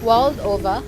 World over,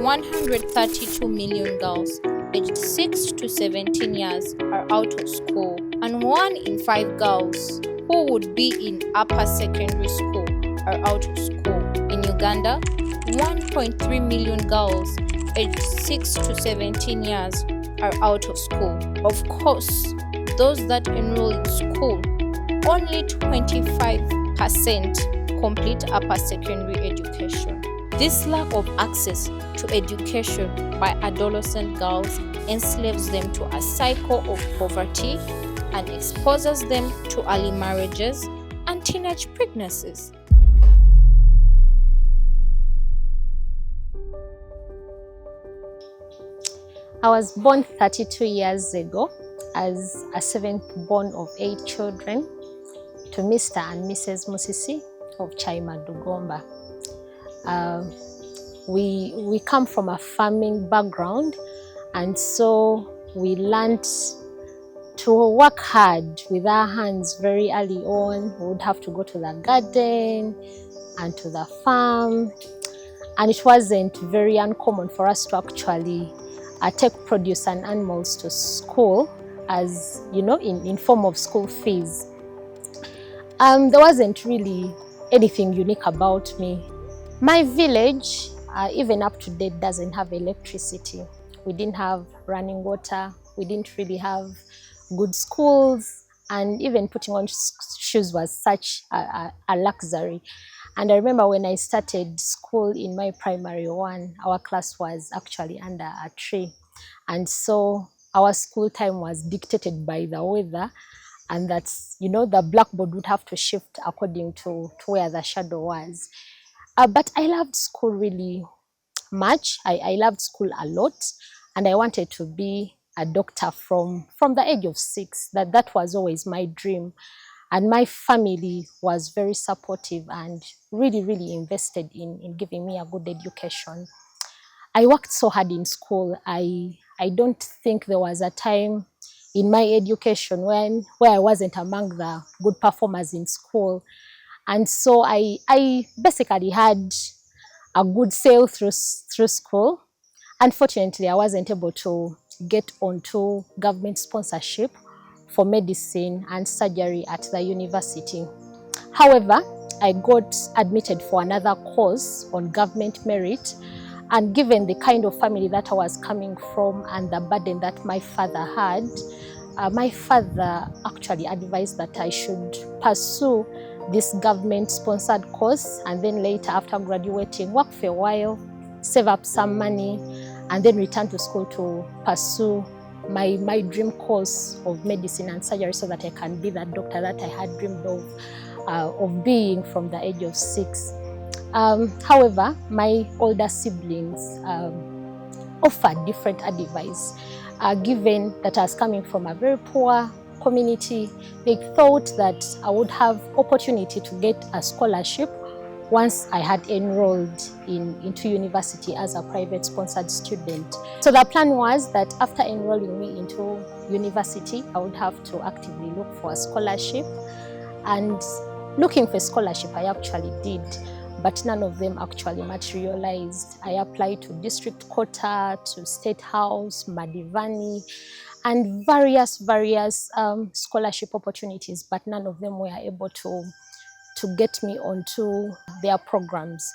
132 million girls aged 6 to 17 years are out of school, and 1 in 5 girls who would be in upper secondary school are out of school. In Uganda, 1.3 million girls aged 6 to 17 years are out of school. Of course, those that enroll in school, only 25% complete upper secondary education. This lack of access to education by adolescent girls enslaves them to a cycle of poverty and exposes them to early marriages and teenage pregnancies. I was born 32 years ago as a seventh born of 8 children to Mr. and Mrs. Musisi of Dugomba. We come from a farming background, and so we learned to work hard with our hands very early on. We would have to go to the garden and to the farm, and it wasn't very uncommon for us to actually take produce and animals to school, as you know, in form of school fees. There wasn't really anything unique about me. My village, even up to date, doesn't have electricity. We didn't have running water. We didn't really have good schools, and even putting on shoes was such a luxury. And I remember when I started school in my primary one, our class was actually under a tree. And so our school time was dictated by the weather, and that's, you know, the blackboard would have to shift according to where the shadow was. But I loved school really much. I loved school a lot, and I wanted to be a doctor from the age of 6. That was always my dream. And my family was very supportive and really invested in giving me a good education. I worked so hard in school. I don't think there was a time in my education where I wasn't among the good performers in school. And so I basically had a good sail through school. Unfortunately, I wasn't able to get onto government sponsorship for medicine and surgery at the university. However, I got admitted for another course on government merit, and given the kind of family that I was coming from and the burden that my father had, my father actually advised that I should pursue this government-sponsored course, and then later, after graduating, work for a while, save up some money, and then return to school to pursue my dream course of medicine and surgery, so that I can be that doctor that I had dreamed of being from the age of 6. However, my older siblings offered different advice. Given that I was coming from a very poor community, they thought that I would have opportunity to get a scholarship once I had enrolled into university as a private sponsored student. So the plan was that after enrolling me into university, I would have to actively look for a scholarship. And looking for a scholarship, I actually did, but none of them actually materialized. I applied to District Quota, to State House, Madivani, and various scholarship opportunities, but none of them were able to get me onto their programs.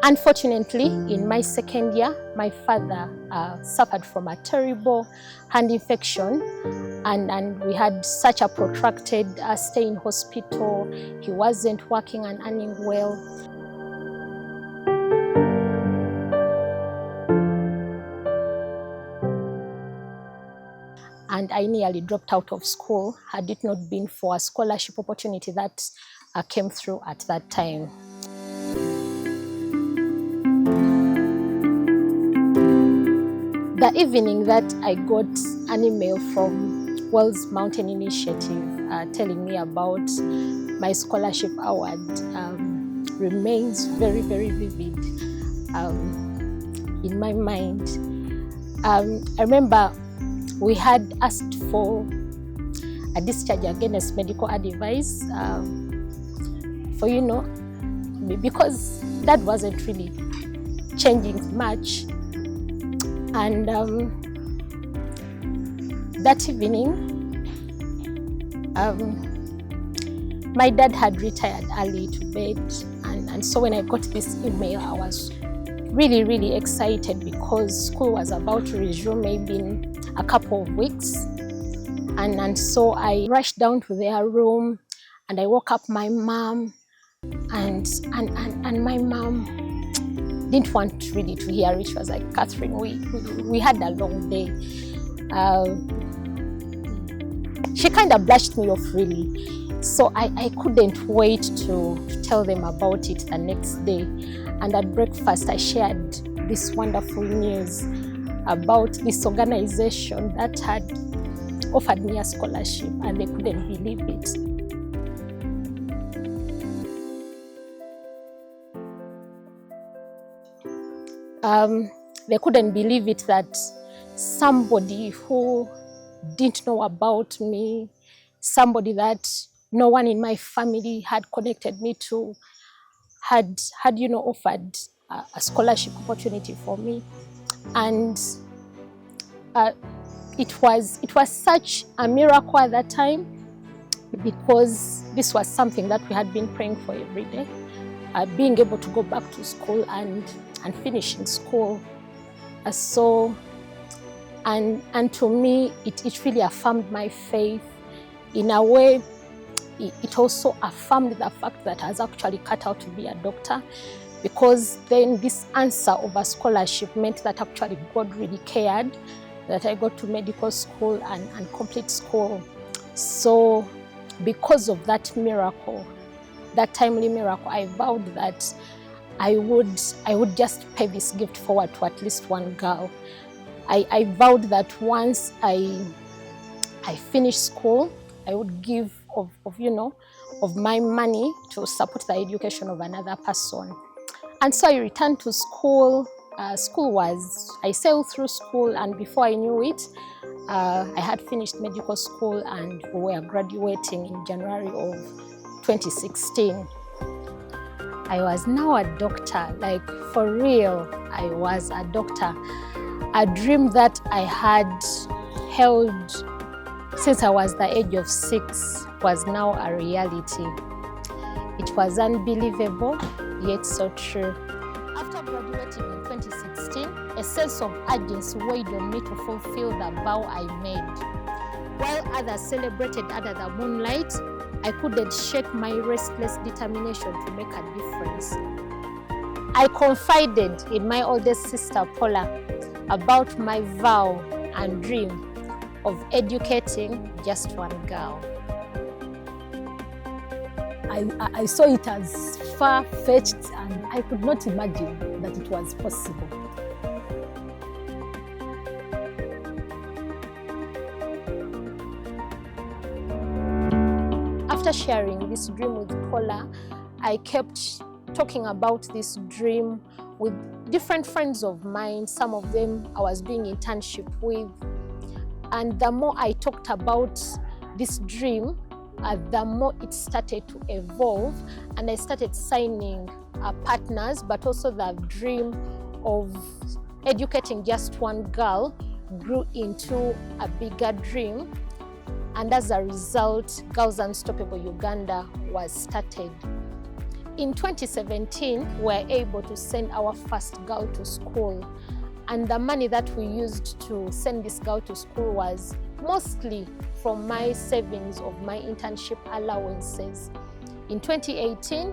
Unfortunately, in my second year, my father suffered from a terrible hand infection, and we had such a protracted stay in hospital. He wasn't working and earning well. And I nearly dropped out of school had it not been for a scholarship opportunity that came through at that time. The evening that I got an email from Wells Mountain Initiative telling me about my scholarship award remains very vivid in my mind. I remember we had asked for a discharge against medical advice for, because Dad wasn't really changing much. And that evening, my dad had retired early to bed. And so when I got this email, I was really, really excited because school was about to resume maybe in a couple of weeks. And so I rushed down to their room and I woke up my mom, and my mom didn't want really to hear it. She was like, Catherine, we had a long day. She kind of brushed me off really. So I couldn't wait to tell them about it the next day. And at breakfast, I shared this wonderful news about this organization that had offered me a scholarship, and they couldn't believe it. They couldn't believe it that somebody who didn't know about me, somebody that no one in my family had connected me to, had offered a scholarship opportunity for me. And it was such a miracle at that time, because this was something that we had been praying for every day, being able to go back to school and finishing school. And to me, it really affirmed my faith. In a way, it also affirmed the fact that I was actually cut out to be a doctor, because then this answer of a scholarship meant that actually God really cared that I got to medical school and complete school. So because of that miracle, that timely miracle, I vowed that I would just pay this gift forward to at least one girl. I vowed that once I finished school, I would give of my money to support the education of another person. And so I returned to school. I sailed through school, and before I knew it, I had finished medical school and we were graduating in January of 2016. I was now a doctor, like for real, I was a doctor. A dream that I had held since I was the age of 6 was now a reality. It was unbelievable, yet so true. After graduating in 2016, a sense of urgency weighed on me to fulfill the vow I made. While others celebrated under the moonlight, I couldn't shake my restless determination to make a difference. I confided in my oldest sister, Paula, about my vow and dream of educating just one girl. I saw it as far-fetched, and I could not imagine that it was possible. After sharing this dream with Paula, I kept talking about this dream with different friends of mine. Some of them I was doing internship with. And the more I talked about this dream, the more it started to evolve, and I started signing partners, but also the dream of educating just one girl grew into a bigger dream. And as a result, Unstoppable Uganda was started. In 2017, we were able to send our first girl to school. And the money that we used to send this girl to school was mostly from my savings of my internship allowances. In 2018,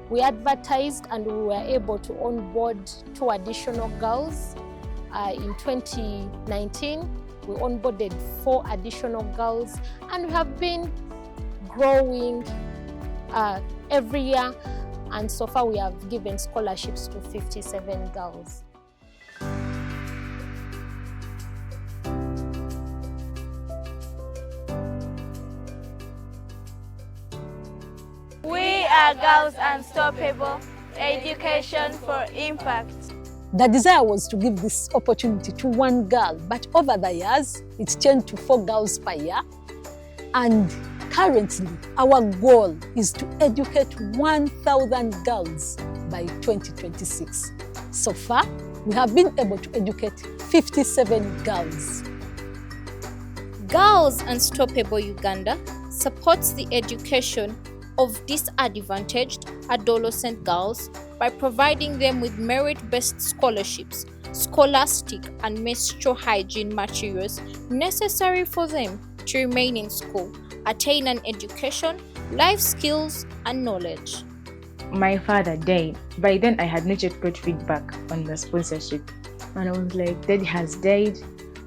we advertised and we were able to onboard 2 additional girls. In 2019, we onboarded 4 additional girls, and we have been growing every year. And so far, we have given scholarships to 57 girls. We are Girls Unstoppable, Education for Impact. The desire was to give this opportunity to one girl, but over the years, it's changed to 4 girls per year. And currently, our goal is to educate 1,000 girls by 2026. So far, we have been able to educate 57 girls. Girls Unstoppable Uganda supports the education of disadvantaged adolescent girls by providing them with merit-based scholarships, scholastic and menstrual hygiene materials necessary for them to remain in school, attain an education, life skills, and knowledge. My father died. By then, I had not yet got feedback on the sponsorship. And I was like, Dad has died.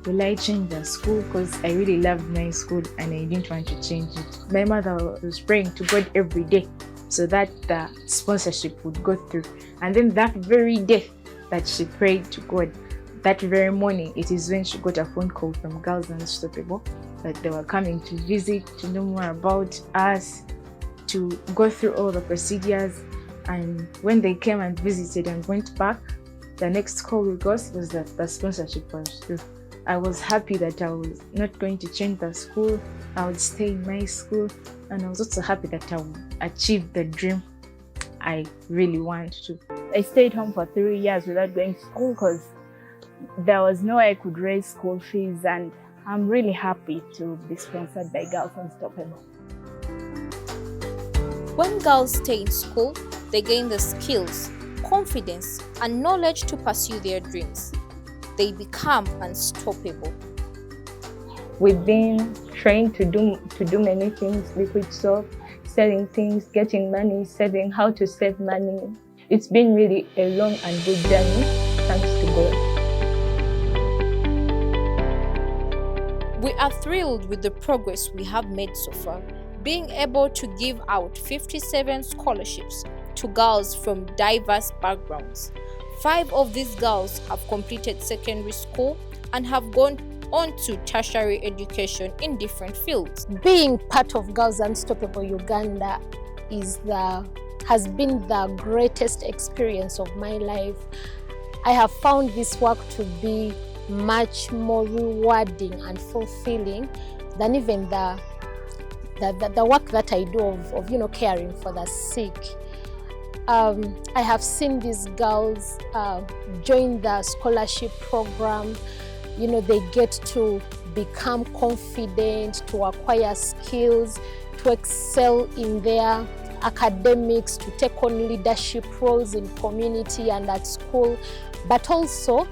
Will I change the school? Because I really loved my school and I didn't want to change it. My mother was praying to God every day so that the sponsorship would go through. And then that very day that she prayed to God, that very morning, it is when she got a phone call from Girls Unstoppable that they were coming to visit, to know more about us, to go through all the procedures. And when they came and visited and went back, the next call we got was that the sponsorship was through. I was happy that I was not going to change the school. I would stay in my school, and I was also happy that I would achieve the dream I really want to. I stayed home for 3 years without going to school because there was no way I could raise school fees, and I'm really happy to be sponsored by Girls Unstoppable. When girls stay in school, they gain the skills, confidence, and knowledge to pursue their dreams. They become unstoppable. We've been trained to do many things: liquid soap, selling things, getting money, saving, how to save money. It's been really a long and good journey, thanks to God. We are thrilled with the progress we have made so far, being able to give out 57 scholarships to girls from diverse backgrounds. 5 of these girls have completed secondary school and have gone on to tertiary education in different fields. Being part of Girls Unstoppable Uganda has been the greatest experience of my life. I have found this work to be much more rewarding and fulfilling than even the work that I do of caring for the sick. I have seen these girls join the scholarship program. They get to become confident, to acquire skills, to excel in their academics, to take on leadership roles in community and at school. But also,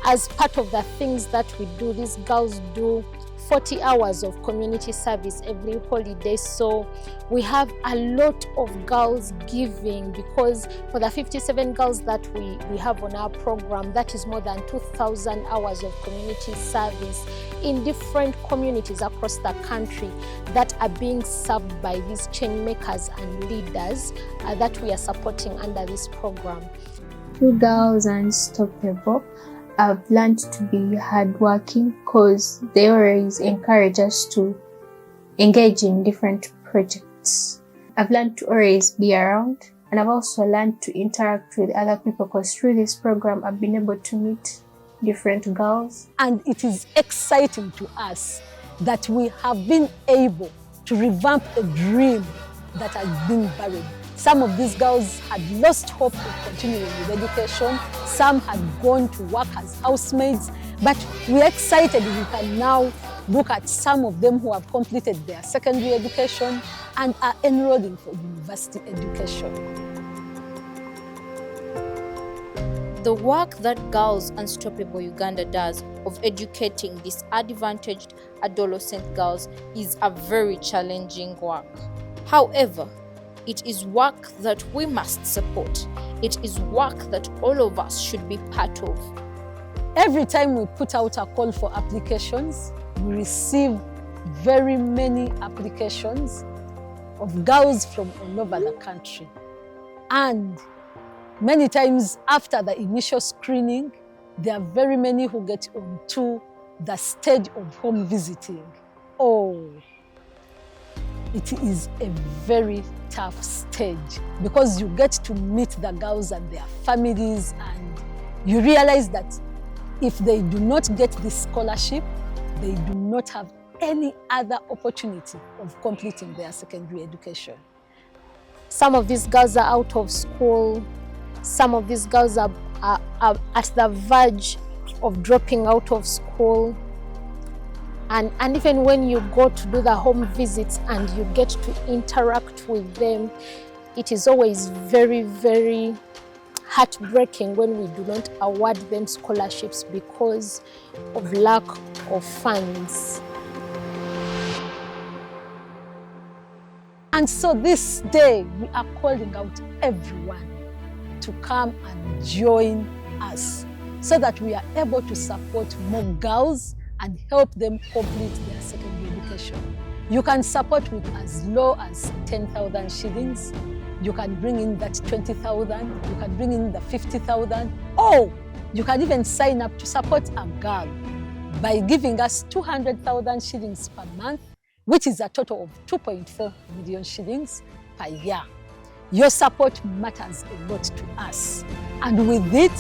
as part of the things that we do, these girls do 40 hours of community service every holiday. So we have a lot of girls giving, because for the 57 girls that we have on our program, that is more than 2,000 hours of community service in different communities across the country that are being served by these change makers and leaders that we are supporting under this program. Through Girls Unstoppable, I've learned to be hardworking because they always encourage us to engage in different projects. I've learned to always be around, and I've also learned to interact with other people because through this program I've been able to meet different girls. And it is exciting to us that we have been able to revamp a dream that has been buried. Some of these girls had lost hope of continuing with education. Some had gone to work as housemaids. But we're excited we can now look at some of them who have completed their secondary education and are enrolling for university education. The work that Girls Unstoppable Uganda does of educating disadvantaged adolescent girls is a very challenging work. However, it is work that we must support. It is work that all of us should be part of. Every time we put out a call for applications, we receive very many applications of girls from all over the country. And many times after the initial screening, there are very many who get onto the stage of home visiting. Oh, it is a very tough stage because you get to meet the girls and their families, and you realize that if they do not get this scholarship, they do not have any other opportunity of completing their secondary education. Some of these girls are out of school Some of these girls are at the verge of dropping out of school. And even when you go to do the home visits and you get to interact with them, it is always very, very heartbreaking when we do not award them scholarships because of lack of funds. And so this day, we are calling out everyone to come and join us so that we are able to support more girls and help them complete their secondary education. You can support with as low as 10,000 shillings. You can bring in that 20,000. You can bring in the 50,000. Or you can even sign up to support a girl by giving us 200,000 shillings per month, which is a total of 2.4 million shillings per year. Your support matters a lot to us. And with it,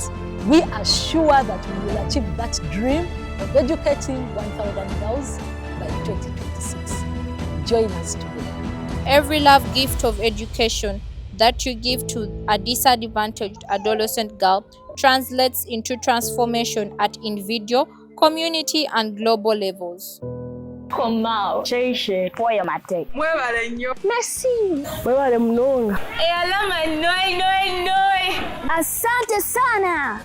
we are sure that we will achieve that dream of educating 1,000 girls by 2026. Join us today. Every love gift of education that you give to a disadvantaged adolescent girl translates into transformation at individual, community, and global levels. Komao Cheishe Poya Mate Mwebale nnyo. Merci wewale mnono Alama noi. asante sana.